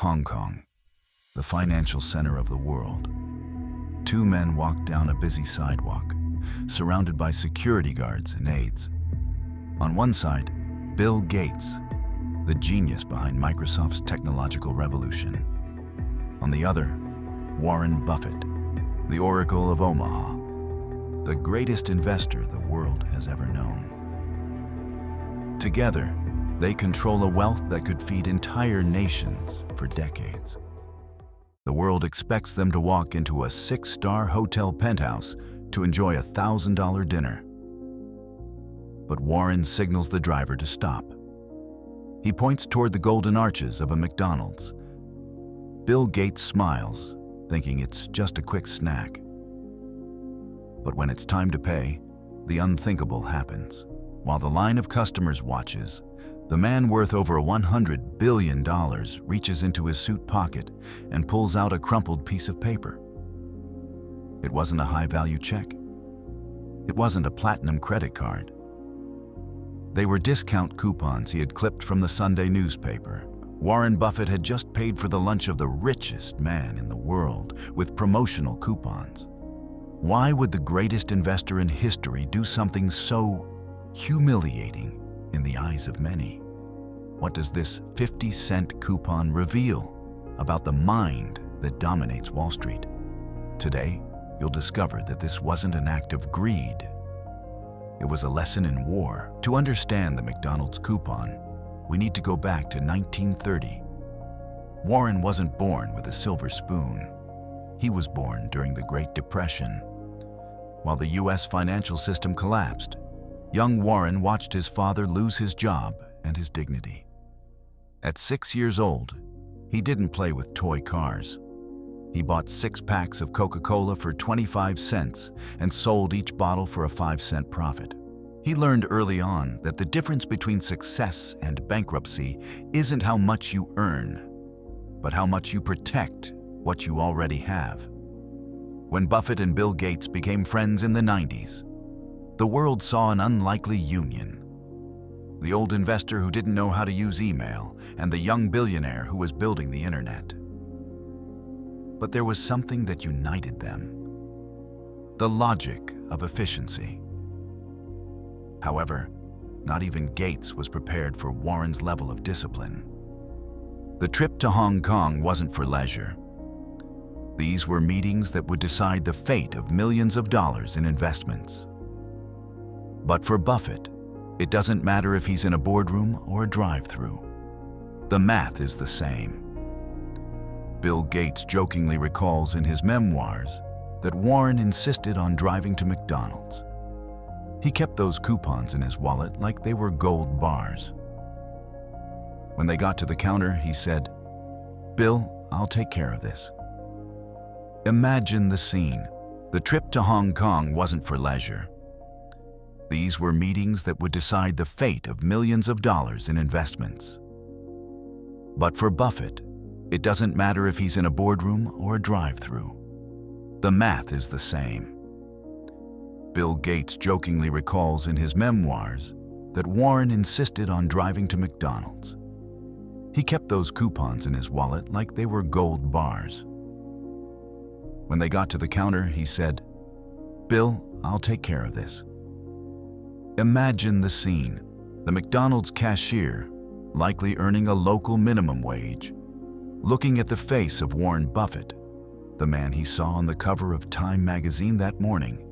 Hong Kong, the financial center of the world. Two men walked down a busy sidewalk, surrounded by security guards and aides. On one side, Bill Gates, the genius behind Microsoft's technological revolution. On the other, Warren Buffett, the Oracle of Omaha, the greatest investor the world has ever known. Together, they control a wealth that could feed entire nations for decades. The world expects them to walk into a 6-star hotel penthouse to enjoy a $1,000 dinner. But Warren signals the driver to stop. He points toward the golden arches of a McDonald's. Bill Gates smiles, thinking it's just a quick snack. But when it's time to pay, the unthinkable happens. While the line of customers watches, the man worth over $100 billion reaches into his suit pocket and pulls out a crumpled piece of paper. It wasn't a high-value check. It wasn't a platinum credit card. They were discount coupons he had clipped from the Sunday newspaper. Warren Buffett had just paid for the lunch of the richest man in the world with promotional coupons. Why would the greatest investor in history do something so humiliating in the eyes of many? What does this 50-cent coupon reveal about the mind that dominates Wall Street? Today, you'll discover that this wasn't an act of greed. It was a lesson in war. To understand the McDonald's coupon, we need to go back to 1930. Warren wasn't born with a silver spoon. He was born during the Great Depression. While the U.S. financial system collapsed, young Warren watched his father lose his job and his dignity. At 6 years old, he didn't play with toy cars. He bought 6 packs of Coca-Cola for 25 cents and sold each bottle for a 5-cent profit. He learned early on that the difference between success and bankruptcy isn't how much you earn, but how much you protect what you already have. When Buffett and Bill Gates became friends in the 90s, the world saw an unlikely union. The old investor who didn't know how to use email and the young billionaire who was building the internet. But there was something that united them: the logic of efficiency. However, not even Gates was prepared for Warren's level of discipline. The trip to Hong Kong wasn't for leisure. These were meetings that would decide the fate of millions of dollars in investments. But for Buffett, it doesn't matter if he's in a boardroom or a drive-thru. The math is the same. Bill Gates jokingly recalls in his memoirs that Warren insisted on driving to McDonald's. He kept those coupons in his wallet like they were gold bars. When they got to the counter, he said, "Bill, I'll take care of this." Imagine the scene. The trip to Hong Kong wasn't for leisure. These were meetings that would decide the fate of millions of dollars in investments. But for Buffett, it doesn't matter if he's in a boardroom or a drive-thru. The math is the same. Bill Gates jokingly recalls in his memoirs that Warren insisted on driving to McDonald's. He kept those coupons in his wallet like they were gold bars. When they got to the counter, he said, "Bill, I'll take care of this." Imagine the scene. The McDonald's cashier, likely earning a local minimum wage, looking at the face of Warren Buffett, the man he saw on the cover of Time magazine that morning,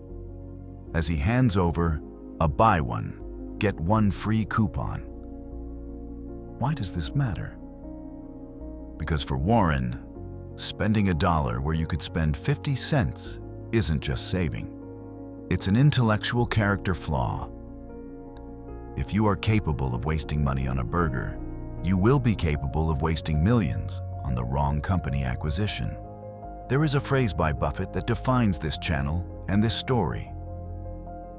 as he hands over a buy one, get one free coupon. Why does this matter? Because for Warren, spending $1 where you could spend 50 cents isn't just saving. It's an intellectual character flaw. If you are capable of wasting money on a burger, you will be capable of wasting millions on the wrong company acquisition. There is a phrase by Buffett that defines this channel and this story.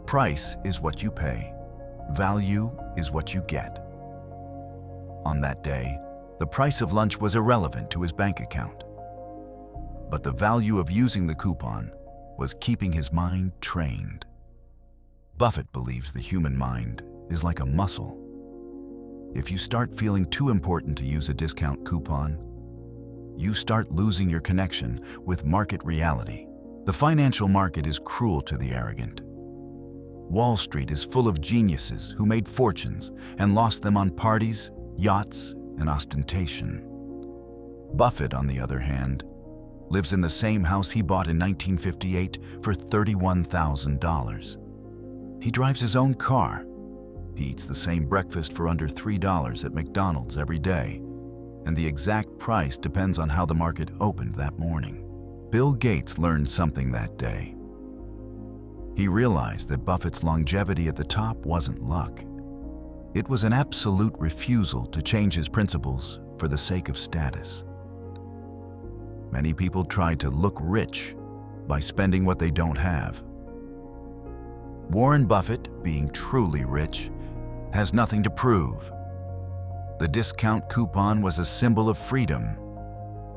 Price is what you pay. Value is what you get. On that day, the price of lunch was irrelevant to his bank account. But the value of using the coupon was keeping his mind trained. Buffett believes the human mind is like a muscle. If you start feeling too important to use a discount coupon, you start losing your connection with market reality. The financial market is cruel to the arrogant. Wall Street is full of geniuses who made fortunes and lost them on parties, yachts, and ostentation. Buffett, on the other hand, lives in the same house he bought in 1958 for $31,000. He drives his own car. He eats the same breakfast for under $3 at McDonald's every day, and the exact price depends on how the market opened that morning. Bill Gates learned something that day. He realized that Buffett's longevity at the top wasn't luck. It was an absolute refusal to change his principles for the sake of status. Many people try to look rich by spending what they don't have. Warren Buffett, being truly rich, has nothing to prove. The discount coupon was a symbol of freedom.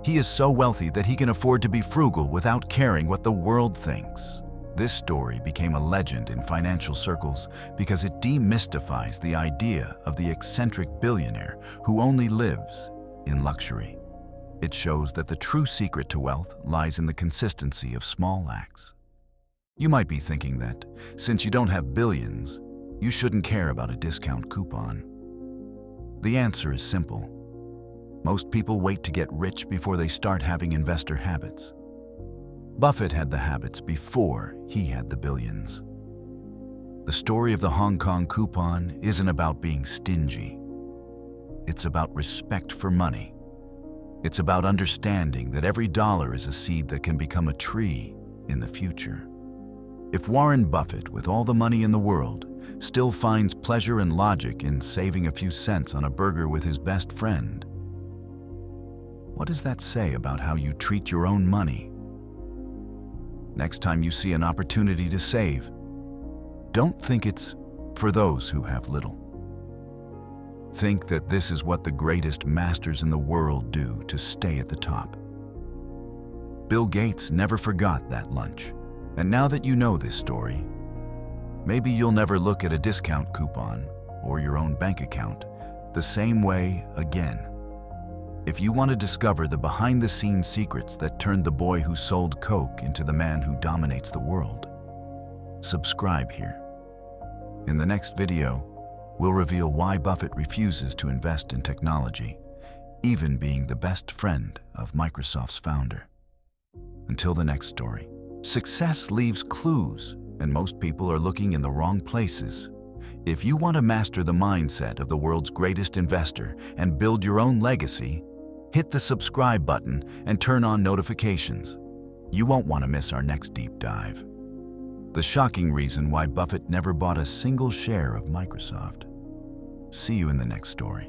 He is so wealthy that he can afford to be frugal without caring what the world thinks. This story became a legend in financial circles because it demystifies the idea of the eccentric billionaire who only lives in luxury. It shows that the true secret to wealth lies in the consistency of small acts. You might be thinking that, since you don't have billions, you shouldn't care about a discount coupon. The answer is simple. Most people wait to get rich before they start having investor habits. Buffett had the habits before he had the billions. The story of the Hong Kong coupon isn't about being stingy. It's about respect for money. It's about understanding that every dollar is a seed that can become a tree in the future. If Warren Buffett, with all the money in the world, still finds pleasure and logic in saving a few cents on a burger with his best friend, what does that say about how you treat your own money? Next time you see an opportunity to save, don't think it's for those who have little. Think that this is what the greatest masters in the world do to stay at the top. Bill Gates never forgot that lunch. And now that you know this story, maybe you'll never look at a discount coupon or your own bank account the same way again. If you want to discover the behind-the-scenes secrets that turned the boy who sold Coke into the man who dominates the world, subscribe here. In the next video, we'll reveal why Buffett refuses to invest in technology, even being the best friend of Microsoft's founder. Until the next story. Success leaves clues, and most people are looking in the wrong places. If you want to master the mindset of the world's greatest investor and build your own legacy, hit the subscribe button and turn on notifications. You won't want to miss our next deep dive. The shocking reason why Buffett never bought a single share of Microsoft. See you in the next story.